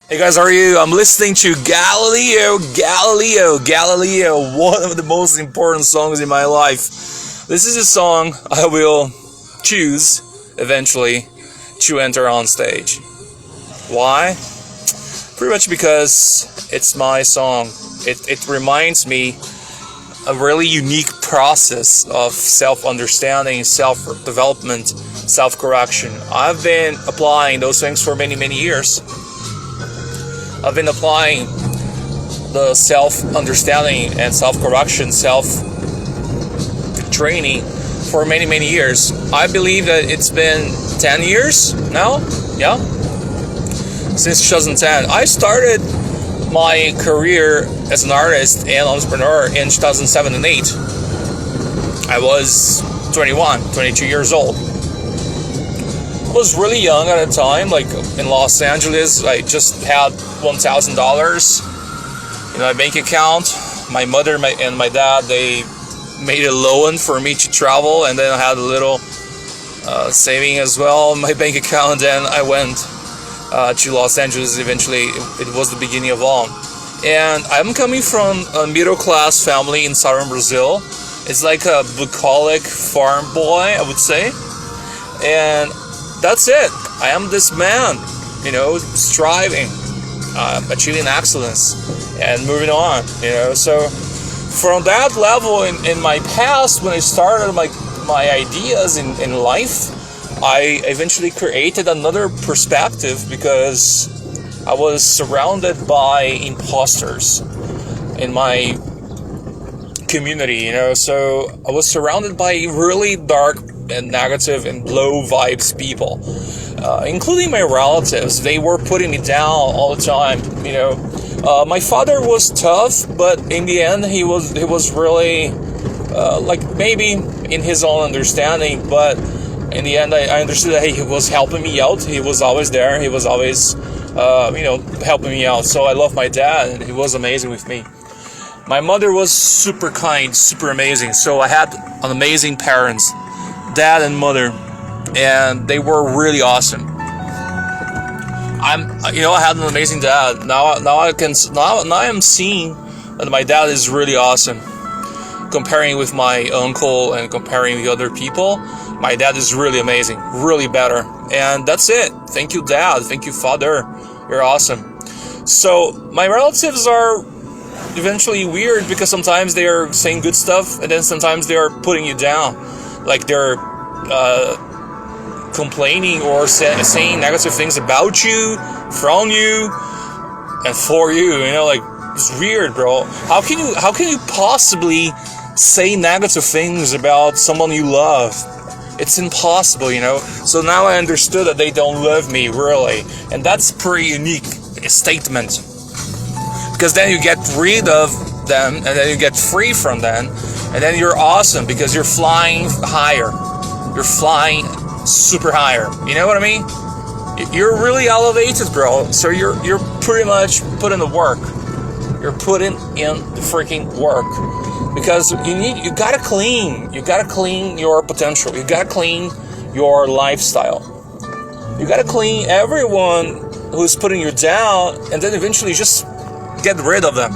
Hey guys, how are you? I'm listening to Galileo, one of the most important songs in my life. This is a song I will choose eventually to enter on stage. Why? Pretty much because it's my song. It reminds me a really unique process of self-understanding, self-development, self-correction. I've been applying those things for many, many years. I've been applying the self-understanding and self-correction, self-training for many, many years. I believe that it's been 10 years now, yeah? Since 2010. I started my career as an artist and entrepreneur in 2007 and 8. I was 22 years old. I was really young at the time, like in Los Angeles. I just had $1,000 in my bank account. My mother and my dad, they made a loan for me to travel, and then I had a little saving as well in my bank account. And I went to Los Angeles eventually. It was the beginning of all. And I'm coming from a middle-class family in southern Brazil. It's like a bucolic farm boy, I would say. And that's it. I am this man, striving, achieving excellence, and moving on, So from that level in my past, when I started my ideas in life, I eventually created another perspective because I was surrounded by imposters in my community, So I was surrounded by really dark and negative and low vibes people, including my relatives. They were putting me down all the time, My father was tough, but in the end he was really maybe in his own understanding, but in the end I understood that he was helping me out. He was always there. He was always helping me out. So I love my dad, and he was amazing with me. My mother was super kind, super amazing. So I had an amazing parents, dad and mother, and they were really awesome. I had an amazing dad. Now I am seeing that my dad is really awesome. Comparing with my uncle and comparing with other people, my dad is really amazing, really better. And that's it. Thank you, Dad. Thank you, Father. You're awesome. So my relatives are eventually weird because sometimes they are saying good stuff and then sometimes they are putting you down. Like they're complaining or saying negative things about you, from you, and for you. It's weird, bro. How can you possibly say negative things about someone you love? It's impossible, So now I understood that they don't love me, really. And that's pretty unique statement. Because then you get rid of them, and then you get free from them, and then you're awesome because you're flying higher. You're flying super higher. You know what I mean? You're really elevated, bro. So you're pretty much putting the work. You're putting in the freaking work. Because you gotta clean your potential. You gotta clean your lifestyle. You gotta clean everyone who's putting you down, and then eventually just get rid of them.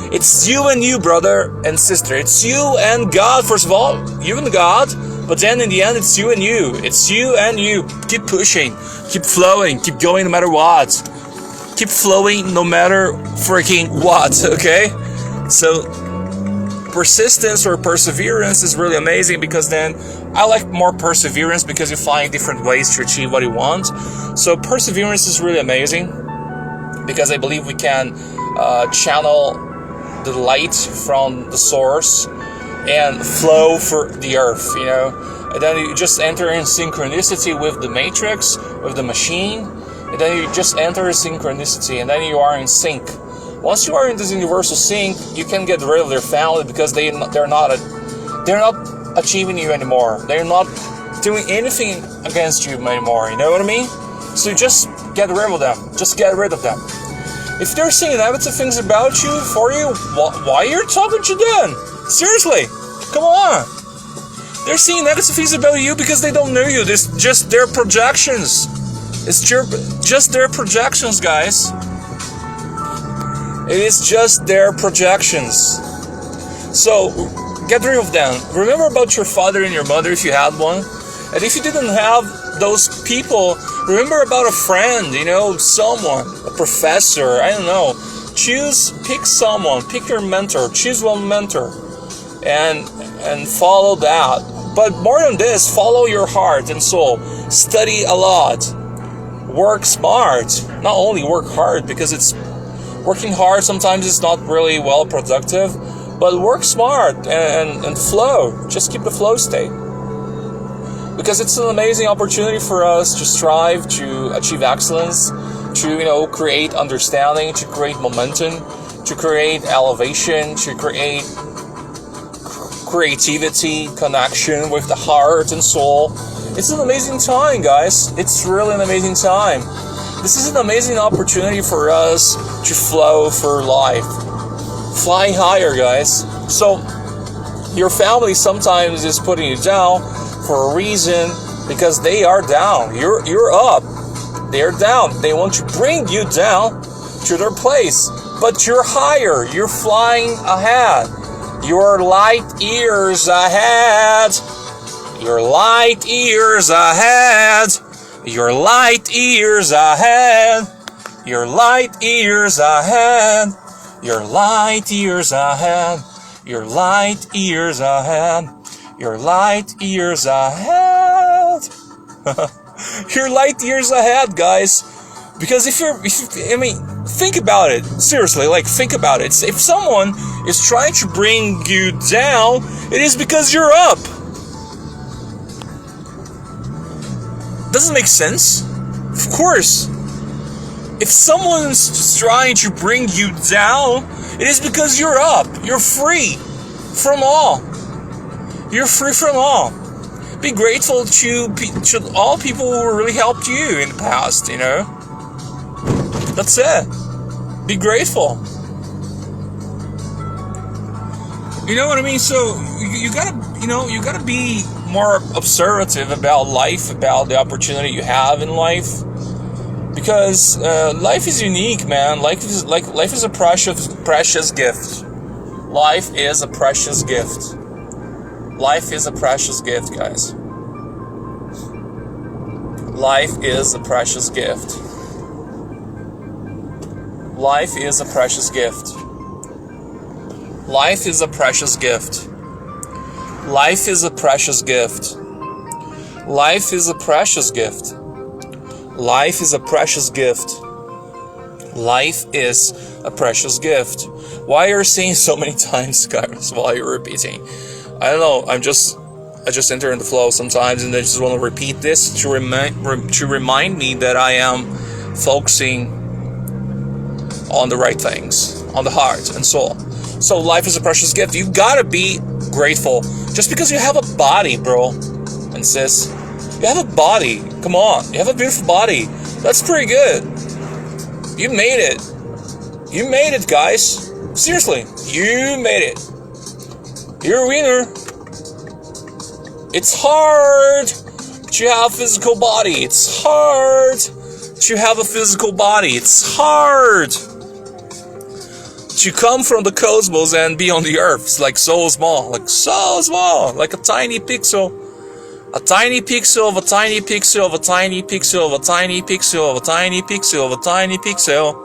It's you and you, brother and sister. It's you and God, first of all. You and God. But then in the end, it's you and you. It's you and you. Keep pushing. Keep flowing. Keep going no matter what. Keep flowing no matter freaking what, okay? So persistence or perseverance is really amazing, because then I like more perseverance because you find different ways to achieve what you want. So perseverance is really amazing because I believe we can channel the light from the source and flow for the earth, and then you just enter in synchronicity with the matrix, with the machine, and then you just enter synchronicity, and then you are in sync. Once you are in this universal sync, you can get rid of their family because they're not achieving you anymore. They're not doing anything against you anymore. You know what I mean? So you just get rid of them. Just get rid of them. If they're saying negative things about you, for you, why are you talking to them? Seriously, come on. They're saying negative things about you because they don't know you. It's just their projections. It's just their projections, guys. It is just their projections. So, get rid of them. Remember about your father and your mother if you had one. And if you didn't have those people, remember about a friend, someone, a professor, I don't know. Pick someone, pick your mentor, choose one mentor, and follow that. But more than this, follow your heart and soul. Study a lot. Work smart. Not only work hard, because it's working hard sometimes it's not really well productive, but work smart and flow. Just keep the flow state. Because it's an amazing opportunity for us to strive to achieve excellence, to create understanding, to create momentum, to create elevation, to create creativity, connection with the heart and soul. It's an amazing time, guys. It's really an amazing time. This is an amazing opportunity for us to flow for life. Fly higher, guys. So, your family sometimes is putting you down for a reason, because they are down. You're up. They're down. They want to bring you down to their place. But you're higher. You're flying ahead. You're light years ahead. You're light years ahead. You're light years ahead. You're light years ahead. You're light years ahead. You're light years ahead. You're light years ahead. You're light years ahead, guys. Because think about it. Seriously, think about it. If someone is trying to bring you down, it is because you're up. Doesn't make sense? Of course. If someone's trying to bring you down, it is because you're up. You're free from all. You're free from all. Be grateful to all people who really helped you in the past, That's it. Be grateful. You know what I mean? So you gotta be more observative about life, about the opportunity you have in life. Because life is unique, man. Life is a precious gift. Life is a precious gift. Life is a precious gift, guys. Life is a precious gift. Life is a precious gift. Life is a precious gift. Life is a precious gift. Life is a precious gift. Life is a precious gift. Life is a precious gift. Why are you saying so many times, guys, while you're repeating? I don't know. I just enter in the flow sometimes, and I just want to repeat this to remind me that I am focusing on the right things, on the heart and soul. So life is a precious gift. You gotta be grateful. Just because you have a body, bro and sis, you have a body. Come on, you have a beautiful body. That's pretty good. You made it. You made it, guys. Seriously, you made it. You're a winner. It's hard to have a physical body. It's hard to have a physical body. It's hard to come from the cosmos and be on the earth. It's so small, like a tiny pixel. A tiny pixel of a tiny pixel of a tiny pixel of a tiny pixel of a tiny pixel of a tiny pixel.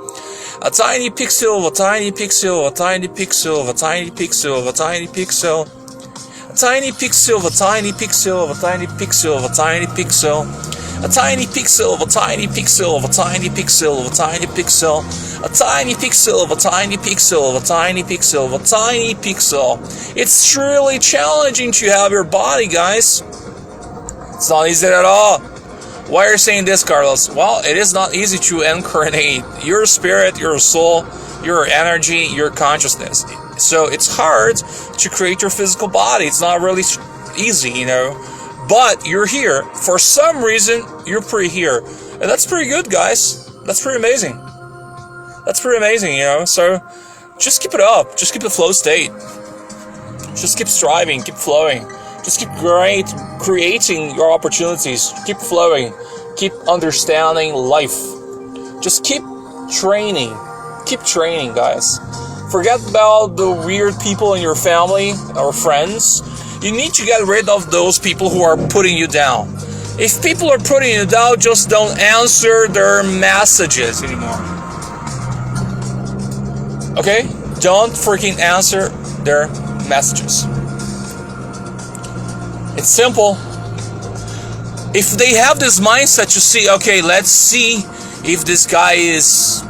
A tiny pixel of a tiny pixel of a tiny pixel of a tiny pixel of a tiny pixel. A tiny pixel of a tiny pixel of a tiny pixel of a tiny pixel. A tiny pixel of a tiny pixel of a tiny pixel of a tiny pixel. A tiny pixel of a tiny pixel of a tiny pixel of a tiny pixel. It's really challenging to have your body, guys. It's not easy at all. Why are you saying this, Carlos? Well, it is not easy to incarnate your spirit, your soul, your energy, your consciousness. So it's hard to create your physical body. It's not really easy, But you're here. For some reason, you're here. And that's pretty good, guys. That's pretty amazing. That's pretty amazing, So just keep it up. Just keep the flow state. Just keep striving. Keep flowing. Just keep creating your opportunities. Keep flowing. Keep understanding life. Just keep training. Keep training, guys. Forget about the weird people in your family or friends. You need to get rid of those people who are putting you down. If people are putting you down, just don't answer their messages anymore. Okay? Don't freaking answer their messages. It's simple. If they have this mindset to see, okay, let's see if this guy is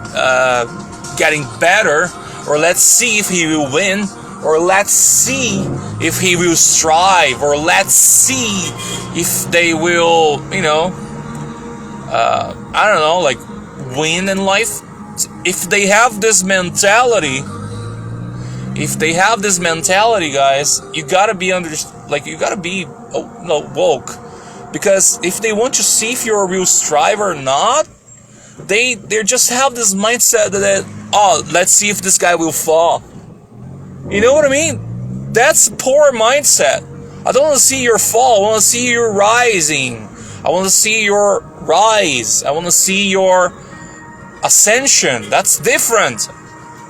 getting better, or let's see if he will win, or let's see if he will strive, or let's see if they will, I don't know, like win in life. If they have this mentality, guys, you gotta be woke. Because if they want to see if you're a real striver or not, they just have this mindset that, let's see if this guy will fall. You know what I mean? That's poor mindset. I don't want to see your fall. I want to see you rising. I want to see your rise. I want to see your ascension. That's different.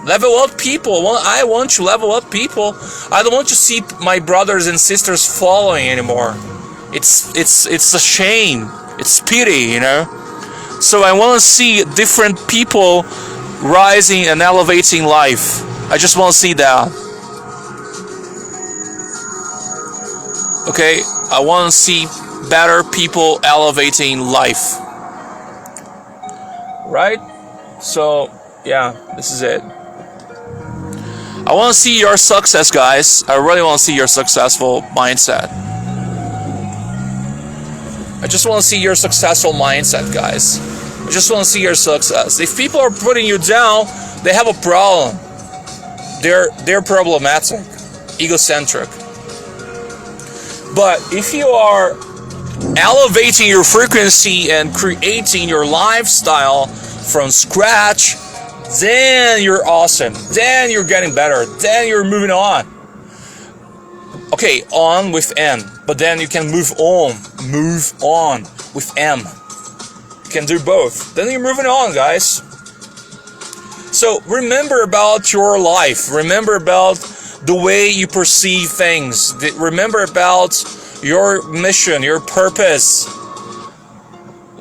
Level up people. I want to level up people. I don't want to see my brothers and sisters falling anymore. It's a shame. It's pity, So I want to see different people rising and elevating life. I just want to see that. Okay, I want to see better people elevating life. Right? So, yeah, this is it. I want to see your success, guys. I really want to see your successful mindset. I just want to see your successful mindset, guys. I just want to see your success. If people are putting you down, they have a problem. They're problematic, egocentric. But if you are elevating your frequency and creating your lifestyle from scratch, then you're awesome. Then you're getting better. Then you're moving on. Okay, on with N. But then you can move on. Move on with M. You can do both. Then you're moving on, guys. So remember about your life. Remember about the way you perceive things. Remember about your mission, your purpose.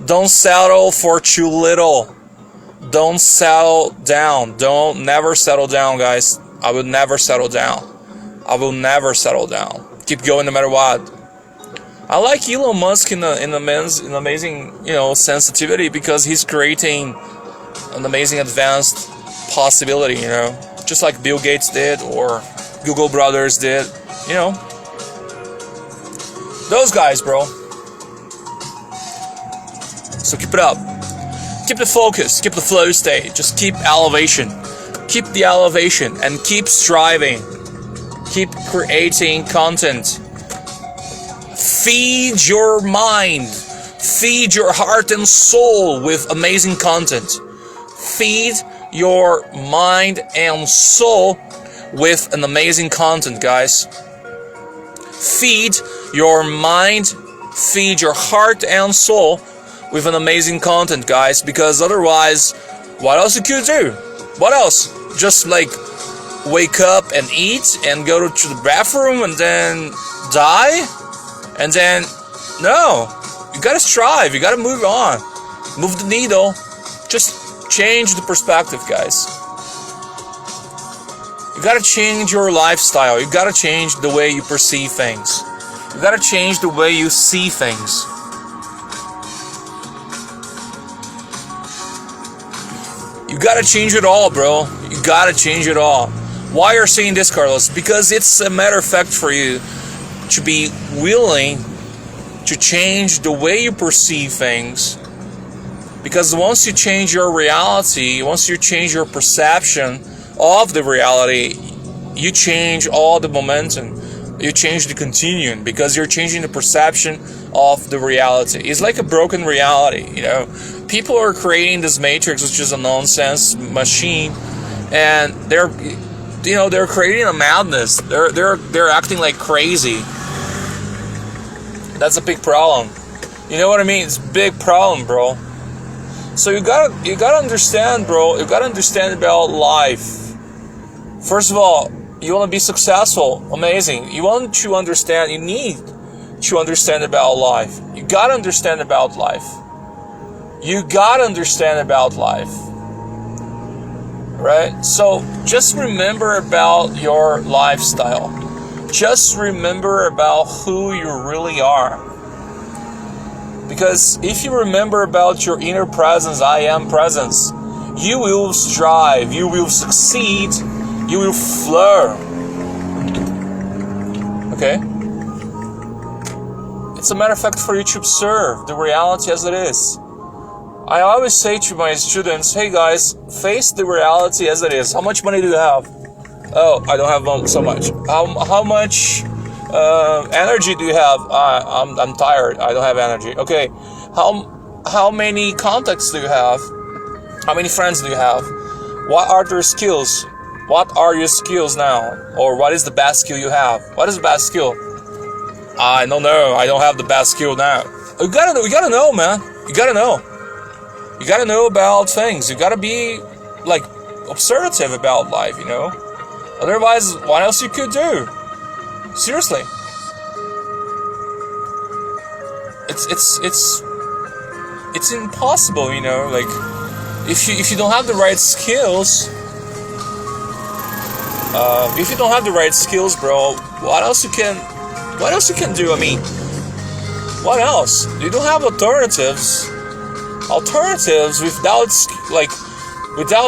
Don't settle for too little. Don't settle down. Never settle down, guys. I will never settle down. I will never settle down. Keep going no matter what. I like Elon Musk in amazing, sensitivity, because he's creating an amazing advanced possibility, just like Bill Gates did or Google Brothers did, Those guys, bro. So keep it up. Keep the focus. Keep the flow state. Just keep elevation. Keep the elevation and keep striving. Keep creating content. Feed your mind. Feed your heart and soul with amazing content. Feed your mind and soul with an amazing content, guys. Feed your mind, feed your heart and soul with an amazing content, guys, because otherwise, what else you could do? What else? Just wake up and eat and go to the bathroom and then die? And then, no, you gotta strive, you gotta move on. Move the needle. Just change the perspective, guys. You gotta change your lifestyle. You gotta change the way you perceive things. You gotta change the way you see things. You gotta change it all, bro. You gotta change it all. Why are you saying this, Carlos? Because it's a matter of fact for you to be willing to change the way you perceive things. Because once you change your reality, once you change your perception of the reality, you change all the momentum. You change the continuum, because you're changing the perception of the reality. It's like a broken reality, People are creating this matrix, which is a nonsense machine, and they're creating a madness. They're acting like crazy. That's a big problem. You know what I mean? It's a big problem, bro. So you gotta understand, bro. You gotta understand about life. First of all, you want to be successful, amazing. You want to understand. You need to understand about life. You gotta understand about life. You gotta understand about life, right? So just remember about your lifestyle. Just remember about who you really are. Because if you remember about your inner presence, I am presence, you will strive, you will succeed, you will flow. Okay? It's a matter of fact for you to observe the reality as it is. I always say to my students, hey guys, face the reality as it is. How much money do you have? Oh, I don't have so much. How much energy do you have? I'm tired. I don't have energy. Okay. How many contacts do you have? How many friends do you have? What are your skills? What are your skills now? Or what is the best skill you have? What is the best skill? I don't know. I don't have the best skill now. You gotta know, man. You gotta know. You gotta know about things. You gotta be like observative about life, you know. Otherwise, what else you could do? Seriously. It's impossible, you know. Like if you don't have the right skills, bro, what else you can do? I mean, what else? You don't have alternatives. Alternatives without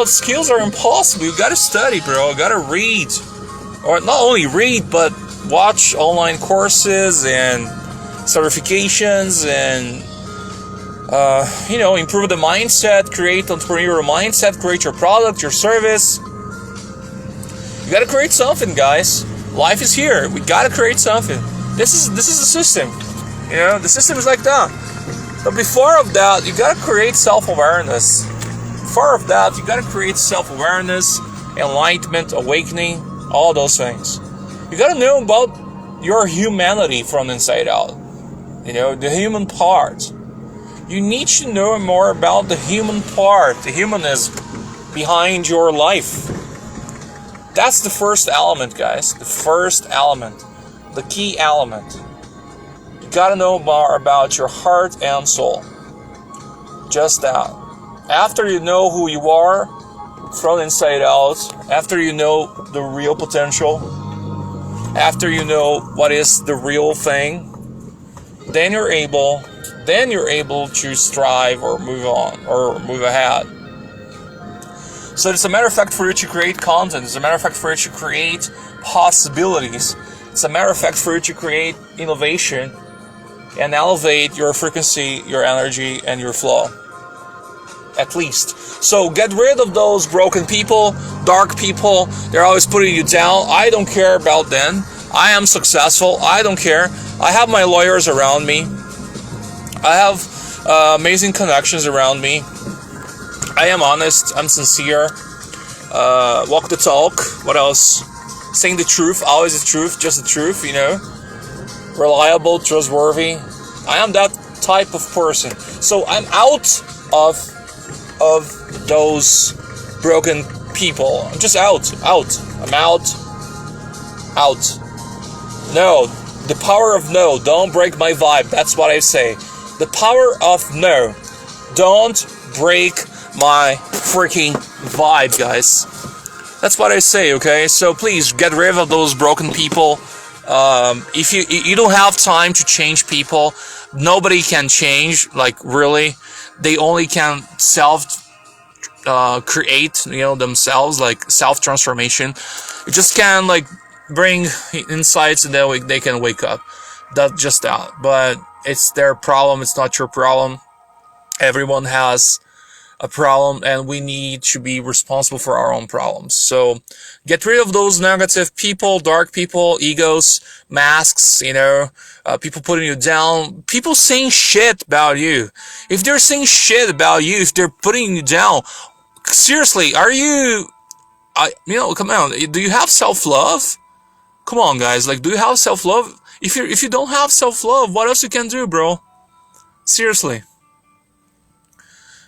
skills are impossible. You gotta study, bro. You gotta read, or not only read, but watch online courses and certifications, and improve the mindset, create entrepreneurial mindset, create your product, your service. You gotta create something, guys. Life is here. We gotta create something. This is the system. You know, the system is like that. But before of that, you gotta create self-awareness. Before of that, you gotta create self-awareness, enlightenment, awakening, all those things. You gotta know about your humanity from inside out. You know, the human part. You need to know more about the human part, the humanism behind your life. That's the first element, guys. The first element. The key element. You gotta know more about your heart and soul. Just that. After you know who you are from inside out, after you know the real potential, after you know what is the real thing, then you're able to strive or move on or move ahead. So it's a matter of fact for you to create content. It's a matter of fact for you to create possibilities. It's a matter of fact for you to create innovation and elevate your frequency, your energy, and your flow. At least. So get rid of those broken people, dark people. They're always putting you down. I don't care about them. I am successful. I don't care. I have my lawyers around me. I have amazing connections around me. I am honest. I'm sincere. Walk the talk. What else? Saying the truth. Always the truth. Just the truth, you know. Reliable, trustworthy. I am that type of person. So I'm out of those broken people. I'm just out. I'm out. No, the power of no. Don't break my vibe. That's what I say. The power of no. Don't break my freaking vibe, guys. That's what I say, okay? So please get rid of those broken people. If you don't have time to change people, nobody can change, like really. They only can create, themselves, like self-transformation. You just can bring insights and then they can wake up. That's just that. But it's their problem. It's not your problem. Everyone has a problem, and we need to be responsible for our own problems. So get rid of those negative people, dark people, egos, masks, people putting you down, people saying shit about you. If they're saying shit about you, if they're putting you down, seriously, are you, come on, do you have self-love? Come on, guys, do you have self-love? If you don't have self-love, what else you can do, bro? Seriously.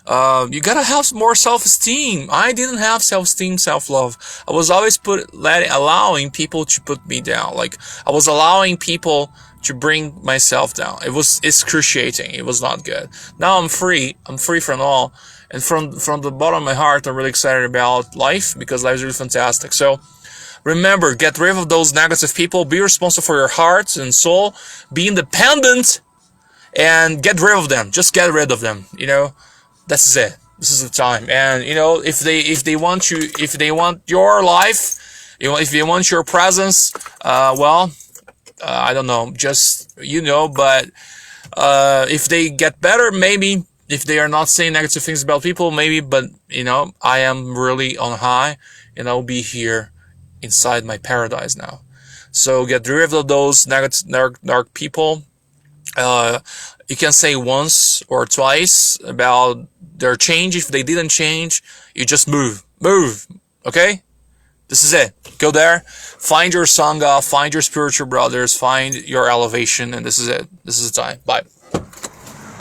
You gotta have more self-esteem. I didn't have self-esteem, self-love. I was always allowing people to put me down. Like, I was allowing people to bring myself down. It was excruciating. It was not good. Now I'm free. I'm free from all. And from the bottom of my heart, I'm really excited about life, because life is really fantastic. So remember, get rid of those negative people. Be responsible for your heart and soul. Be independent and get rid of them. Just get rid of them. This is it. This is the time. And if they want your life, if they want your presence, I don't know. Just but if they get better, maybe. If they are not saying negative things about people, maybe. But I am really on high, and I'll be here inside my paradise now. So get rid of those negative, dark people. You can say once or twice about their change. If they didn't change, you just move, okay? This is it. Go there, find your sangha, find your spiritual brothers, find your elevation, and this is it. This is the time. Bye.